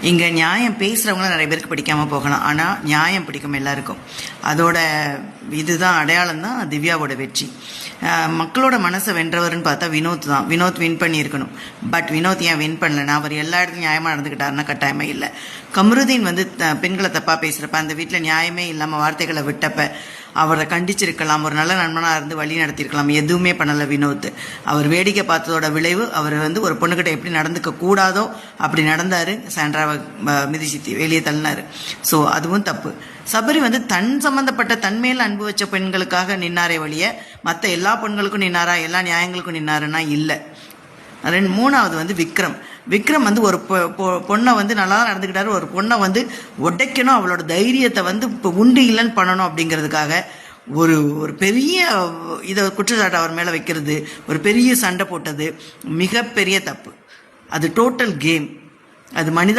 இங்கே நியாயம் பேசுகிறவங்களும் நிறைய பேருக்கு பிடிக்காமல் போகலாம், ஆனால் நியாயம் பிடிக்கும் எல்லாருக்கும். அதோட இதுதான் அடையாளம் தான் திவ்யாவோட வெற்றி. மக்களோட மனசை வென்றவர்னு பார்த்தா வினோத் தான். வினோத் வின் பண்ணியிருக்கணும். பட் வினோத் ஏன் வின் பண்ணலன்னா, அவர் எல்லா இடத்துலையும் நியாயமாக நடந்துக்கிட்டாருன்னா கட்டாயமே இல்லை. கமருதீன் வந்து பெண்களை தப்பாக பேசுகிறப்ப, அந்த வீட்டில் நியாயமே இல்லாமல் வார்த்தைகளை விட்டப்ப அவரை கண்டிச்சிருக்கலாம், ஒரு நல்ல நண்பனாக இருந்து வழி நடத்தியிருக்கலாம். எதுவுமே பண்ணலை வினோத். அவர் வேடிக்கை பார்த்ததோட விளைவு, அவர் வந்து ஒரு பொண்ணுக்கிட்ட எப்படி நடந்துக்க கூடாதோ அப்படி நடந்தார். சாண்ட்ராவை மிதிச்சித்தி வெளியே தள்ளினார். ஸோ அதுவும் தப்பு. சபரி வந்து தன் சம்பந்தப்பட்ட தன்மையில் அன்பு வச்ச பெண்களுக்காக நின்னாரே வழிய மற்ற எல்லா பெண்களுக்கும் நின்னாரா, எல்லா நியாயங்களுக்கும் நின்னாருன்னா இல்லை. மூணாவது வந்து விக்ரம் வந்து ஒரு பொண்ணை வந்து நல்லா நடந்துக்கிட்டாரு. ஒரு பொண்ணை வந்து உடைக்கணும், அவளோட தைரியத்தை வந்து இப்போ உண்டு இல்லைன்னு பண்ணணும் அப்படிங்கிறதுக்காக ஒரு ஒரு பெரிய இதை குற்றச்சாட்டு அவர் மேலே வைக்கிறது, ஒரு பெரிய சண்டை போட்டது மிகப்பெரிய தப்பு. அது டோட்டல் கேம். அது மனித